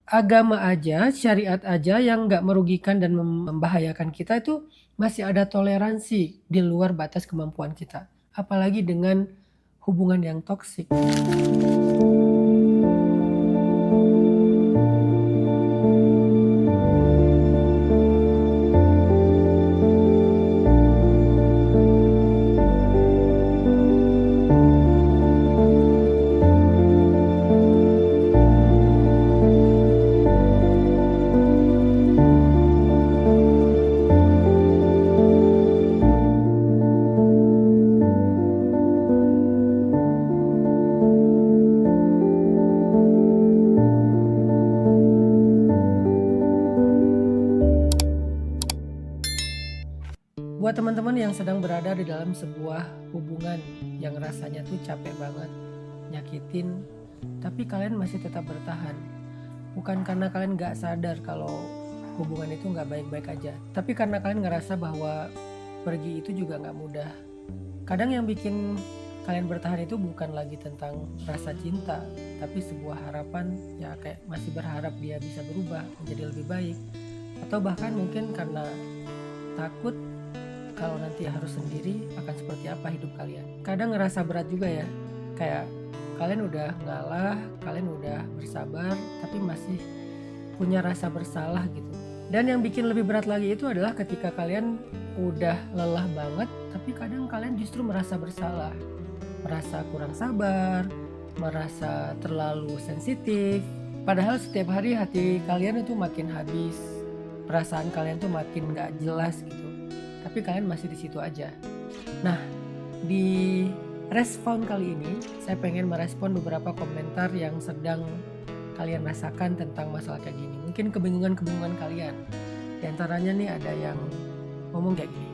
agama aja, syariat aja yang nggak merugikan dan membahayakan kita itu masih ada toleransi di luar batas kemampuan kita. Apalagi dengan hubungan yang toksik. Buat teman-teman yang sedang berada di dalam sebuah hubungan yang rasanya tuh capek banget, nyakitin, tapi kalian masih tetap bertahan. Bukan karena kalian gak sadar kalau hubungan itu gak baik-baik aja, tapi karena kalian ngerasa bahwa pergi itu juga gak mudah. Kadang yang bikin kalian bertahan itu bukan lagi tentang rasa cinta, tapi sebuah harapan ya kayak masih berharap dia bisa berubah menjadi lebih baik. Atau bahkan mungkin karena takut kalau nanti harus sendiri akan seperti apa hidup kalian. Kadang ngerasa berat juga ya, kayak kalian udah ngalah, kalian udah bersabar, tapi masih punya rasa bersalah gitu. Dan yang bikin lebih berat lagi itu adalah ketika kalian udah lelah banget, tapi kadang kalian justru merasa bersalah, merasa kurang sabar, merasa terlalu sensitif. Padahal setiap hari hati kalian itu makin habis, perasaan kalian tuh makin gak jelas gitu. Tapi kalian masih di situ aja. Nah, di respon kali ini saya pengen merespon beberapa komentar yang sedang kalian rasakan tentang masalah kayak gini. Mungkin kebingungan kalian. Di antaranya nih ada yang ngomong kayak gini.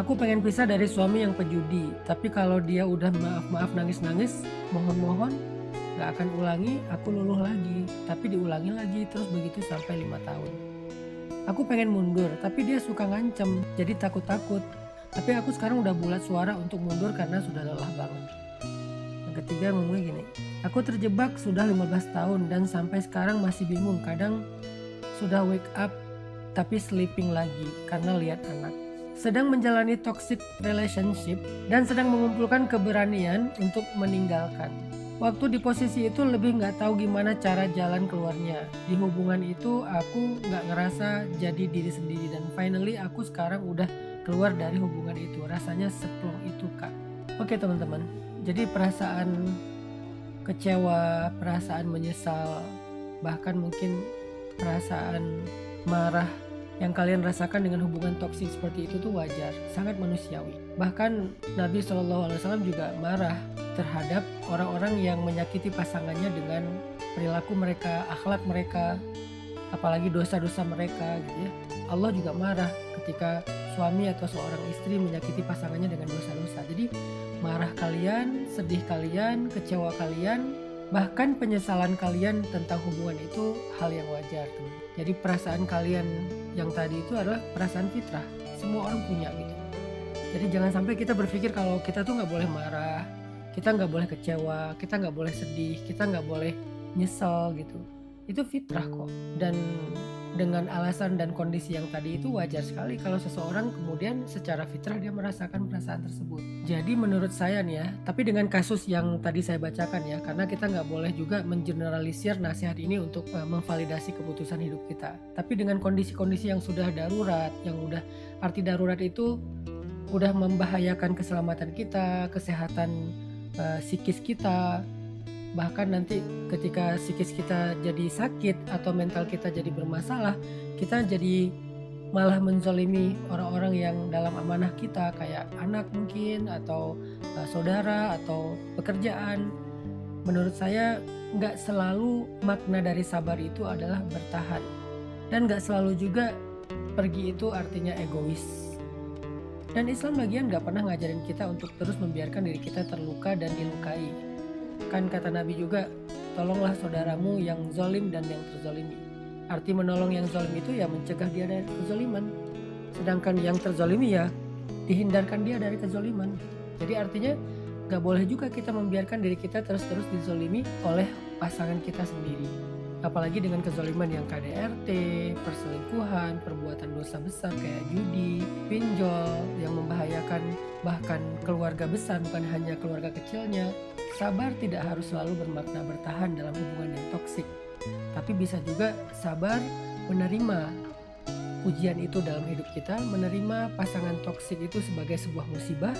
Aku pengen pisah dari suami yang pejudi, tapi kalau dia udah maaf-maaf nangis-nangis, mohon-mohon gak akan ulangi, aku luluh lagi. Tapi diulangi lagi terus begitu sampai 5 tahun. Aku pengen mundur, tapi dia suka ngancem, jadi takut-takut. Tapi aku sekarang udah bulat suara untuk mundur karena sudah lelah banget. Yang ketiga ngomongnya gini, aku terjebak sudah 15 tahun dan sampai sekarang masih bingung. Kadang sudah wake up, tapi sleeping lagi karena lihat anak. Sedang menjalani toxic relationship dan sedang mengumpulkan keberanian untuk meninggalkan. Waktu di posisi itu lebih gak tahu gimana cara jalan keluarnya. Di hubungan itu aku gak ngerasa jadi diri sendiri. Dan finally aku sekarang udah keluar dari hubungan itu. Rasanya seplong itu kak. Oke teman-teman, jadi perasaan kecewa, perasaan menyesal, bahkan mungkin perasaan marah yang kalian rasakan dengan hubungan toksik seperti itu tuh wajar, sangat manusiawi. Bahkan Nabi SAW juga marah terhadap orang-orang yang menyakiti pasangannya dengan perilaku mereka, akhlak mereka, apalagi dosa-dosa mereka gitu ya. Allah juga marah ketika suami atau seorang istri menyakiti pasangannya dengan dosa-dosa. Jadi marah kalian, sedih kalian, kecewa kalian, bahkan penyesalan kalian tentang hubungan itu hal yang wajar tuh. Jadi perasaan kalian yang tadi itu adalah perasaan fitrah, semua orang punya gitu. Jadi jangan sampai kita berpikir kalau kita tuh gak boleh marah, kita gak boleh kecewa, kita gak boleh sedih, kita gak boleh nyesel gitu. Itu fitrah kok. Dan dengan alasan dan kondisi yang tadi itu wajar sekali kalau seseorang kemudian secara fitrah dia merasakan perasaan tersebut. Jadi menurut saya nih ya, tapi dengan kasus yang tadi saya bacakan ya, karena kita nggak boleh juga mengeneralisir nasihat ini untuk memvalidasi keputusan hidup kita. Tapi dengan kondisi-kondisi yang sudah darurat, yang udah arti darurat itu udah membahayakan keselamatan kita, kesehatan psikis kita, bahkan nanti ketika psikis kita jadi sakit atau mental kita jadi bermasalah, kita jadi malah menzalimi orang-orang yang dalam amanah kita, kayak anak mungkin, atau saudara, atau pekerjaan. Menurut saya gak selalu makna dari sabar itu adalah bertahan, dan gak selalu juga pergi itu artinya egois. Dan Islam lagian gak pernah ngajarin kita untuk terus membiarkan diri kita terluka dan dilukai. Kan kata Nabi juga, tolonglah saudaramu yang zalim dan yang terzalimi. Arti menolong yang zalim itu ya mencegah dia dari kezaliman. Sedangkan yang terzalimi ya dihindarkan dia dari kezaliman. Jadi artinya gak boleh juga kita membiarkan diri kita terus-terus dizalimi oleh pasangan kita sendiri. Apalagi dengan kezaliman yang KDRT, perselingkuhan, perbuatan dosa besar kayak judi, pinjol yang membahayakan bahkan keluarga besar, bukan hanya keluarga kecilnya. Sabar tidak harus selalu bermakna bertahan dalam hubungan yang toksik, tapi bisa juga sabar menerima ujian itu dalam hidup kita, menerima pasangan toksik itu sebagai sebuah musibah.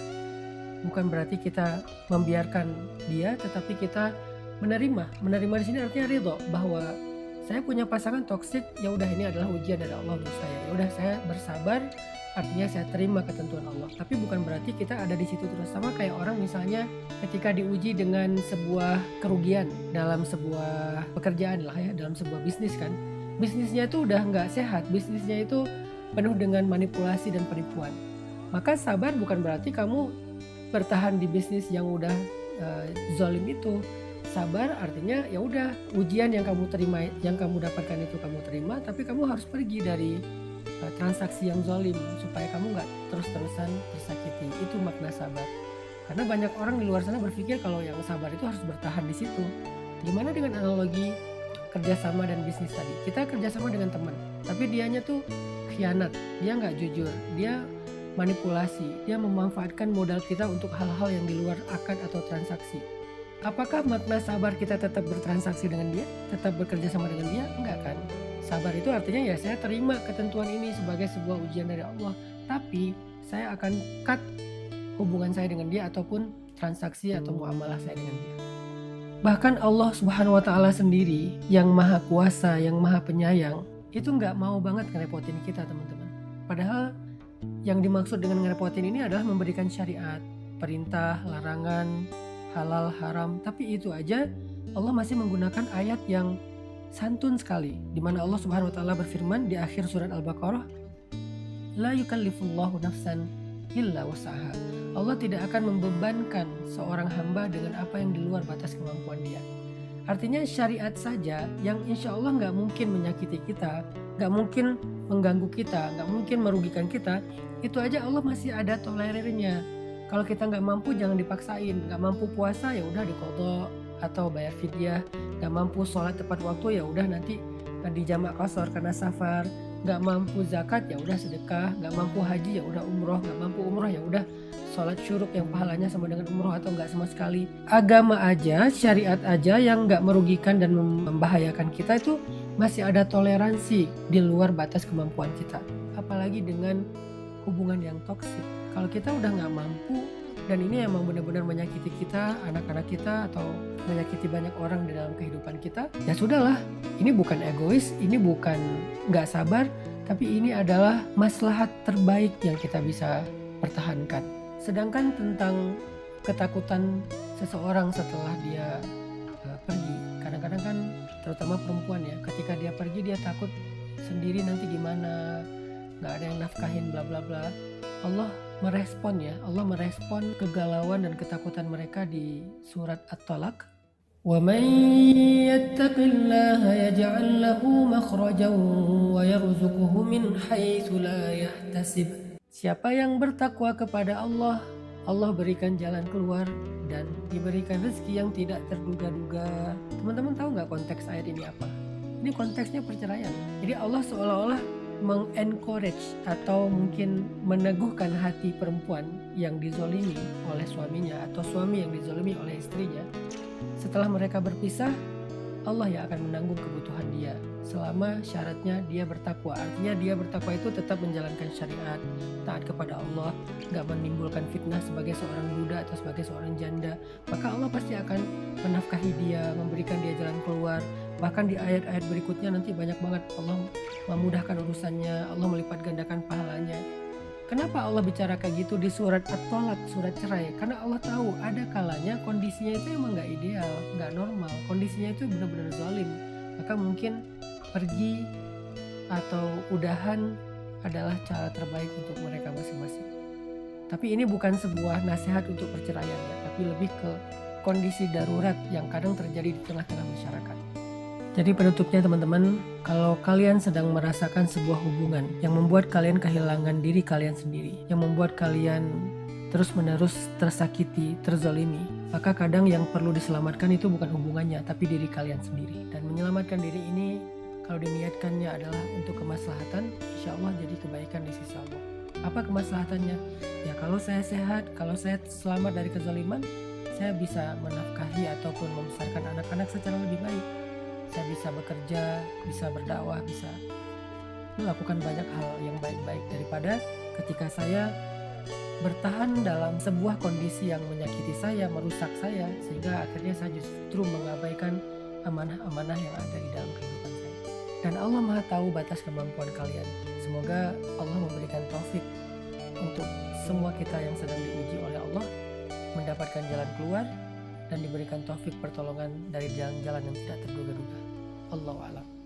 Bukan berarti kita membiarkan dia, tetapi kita menerima di sini artinya ridho, bahwa saya punya pasangan toksik, ya udah ini adalah ujian dari Allah untuk saya, ya udah saya bersabar, artinya saya terima ketentuan Allah. Tapi bukan berarti kita ada di situ terus. Sama kayak orang misalnya ketika diuji dengan sebuah kerugian dalam sebuah pekerjaan lah ya, dalam sebuah bisnis kan, bisnisnya itu udah nggak sehat, bisnisnya itu penuh dengan manipulasi dan penipuan. Maka sabar bukan berarti kamu bertahan di bisnis yang udah zalim itu. Sabar artinya ya udah, ujian yang kamu terima, yang kamu dapatkan itu kamu terima, tapi kamu harus pergi dari transaksi yang zalim supaya kamu nggak terus-terusan tersakiti. Itu makna sabar. Karena banyak orang di luar sana berpikir kalau yang sabar itu harus bertahan di situ. Gimana dengan analogi kerjasama dan bisnis tadi? Kita kerjasama dengan teman, tapi dianya tuh khianat, dia nggak jujur, dia manipulasi, dia memanfaatkan modal kita untuk hal-hal yang di luar akad atau transaksi. Apakah makna sabar kita tetap bertransaksi dengan dia, tetap bekerja sama dengan dia? Enggak kan? Sabar itu artinya ya saya terima ketentuan ini sebagai sebuah ujian dari Allah, tapi saya akan cut hubungan saya dengan dia ataupun transaksi atau muamalah saya dengan dia. Bahkan Allah Subhanahu wa Ta'ala sendiri yang maha kuasa, yang maha penyayang, itu nggak mau banget ngerepotin kita, teman-teman. Padahal yang dimaksud dengan ngerepotin ini adalah memberikan syariat, perintah, larangan, halal, haram. Tapi itu aja Allah masih menggunakan ayat yang santun sekali, di mana Allah Subhanahu wa Ta'ala berfirman di akhir surat Al-Baqarah, la yukallifullahu nafsan illa wus'aha. Allah tidak akan membebankan seorang hamba dengan apa yang di luar batas kemampuan dia. Artinya syariat saja yang insya Allah nggak mungkin menyakiti kita, nggak mungkin mengganggu kita, nggak mungkin merugikan kita, itu aja Allah masih ada tolerirnya. Kalau kita nggak mampu jangan dipaksain, nggak mampu puasa ya udah diqadha atau bayar fidyah, nggak mampu sholat tepat waktu ya udah nanti di jamak qasar karena safar, nggak mampu zakat ya udah sedekah, nggak mampu haji ya udah umroh, nggak mampu umroh ya udah sholat syuruk yang pahalanya sama dengan umroh atau nggak sama sekali. Agama aja, syariat aja yang nggak merugikan dan membahayakan kita itu masih ada toleransi di luar batas kemampuan kita. Apalagi dengan hubungan yang toksik. Kalau kita udah nggak mampu dan ini emang benar-benar menyakiti kita, anak-anak kita, atau menyakiti banyak orang di dalam kehidupan kita, ya sudahlah. Ini bukan egois, ini bukan nggak sabar, tapi ini adalah maslahat terbaik yang kita bisa pertahankan. Sedangkan tentang ketakutan seseorang setelah dia pergi, kadang-kadang kan terutama perempuan ya, ketika dia pergi dia takut sendiri nanti gimana, nggak ada yang nafkahin bla bla bla. Allah merespon ya, Allah merespon kegalauan dan ketakutan mereka di surat At-Talaq. وَمَنْ يَتَّقِ اللَّهَ يَجْعَلْ لَهُ مَخْرَجًا وَيَرْزُقْهُ مِنْ حَيْثُ لَا يَحْتَسِبُ. Siapa yang bertakwa kepada Allah, Allah berikan jalan keluar dan diberikan rezeki yang tidak terduga-duga. Teman-teman tahu nggak konteks ayat ini apa? Ini konteksnya perceraian. Jadi Allah seolah-olah mengencourage atau mungkin meneguhkan hati perempuan yang dizolimi oleh suaminya atau suami yang dizolimi oleh istrinya. Setelah mereka berpisah, Allah yang akan menanggung kebutuhan dia selama syaratnya dia bertakwa. Artinya dia bertakwa itu tetap menjalankan syariat, taat kepada Allah, gak menimbulkan fitnah sebagai seorang duda atau sebagai seorang janda. Maka Allah pasti akan menafkahi dia, memberikan dia jalan keluar. Bahkan di ayat-ayat berikutnya nanti banyak banget Allah memudahkan urusannya, Allah melipat gandakan pahalanya. Kenapa Allah bicara kayak gitu di surat At-Talaq, surat cerai? Karena Allah tahu ada kalanya kondisinya itu emang gak ideal, gak normal. Kondisinya itu benar-benar zalim. Maka mungkin pergi atau udahan adalah cara terbaik untuk mereka masing-masing. Tapi ini bukan sebuah nasihat untuk perceraian ya, tapi lebih ke kondisi darurat yang kadang terjadi di tengah-tengah masyarakat. Jadi penutupnya teman-teman, kalau kalian sedang merasakan sebuah hubungan yang membuat kalian kehilangan diri kalian sendiri, yang membuat kalian terus-menerus tersakiti, terzolimi, maka kadang yang perlu diselamatkan itu bukan hubungannya, tapi diri kalian sendiri. Dan menyelamatkan diri ini, kalau diniatkannya adalah untuk kemaslahatan, insya Allah jadi kebaikan di sisi Allah. Apa kemaslahatannya? Ya kalau saya sehat, kalau saya selamat dari kezaliman, saya bisa menafkahi ataupun membesarkan anak-anak secara lebih baik. Saya bisa bekerja, bisa berdakwah, bisa melakukan banyak hal yang baik-baik daripada ketika saya bertahan dalam sebuah kondisi yang menyakiti saya, merusak saya, sehingga akhirnya saya justru mengabaikan amanah-amanah yang ada di dalam kehidupan saya. Dan Allah Maha tahu batas kemampuan kalian. Semoga Allah memberikan taufik untuk semua kita yang sedang diuji oleh Allah mendapatkan jalan keluar dan diberikan taufik pertolongan dari jalan-jalan yang tidak terduga-duga. Allahu a'lam.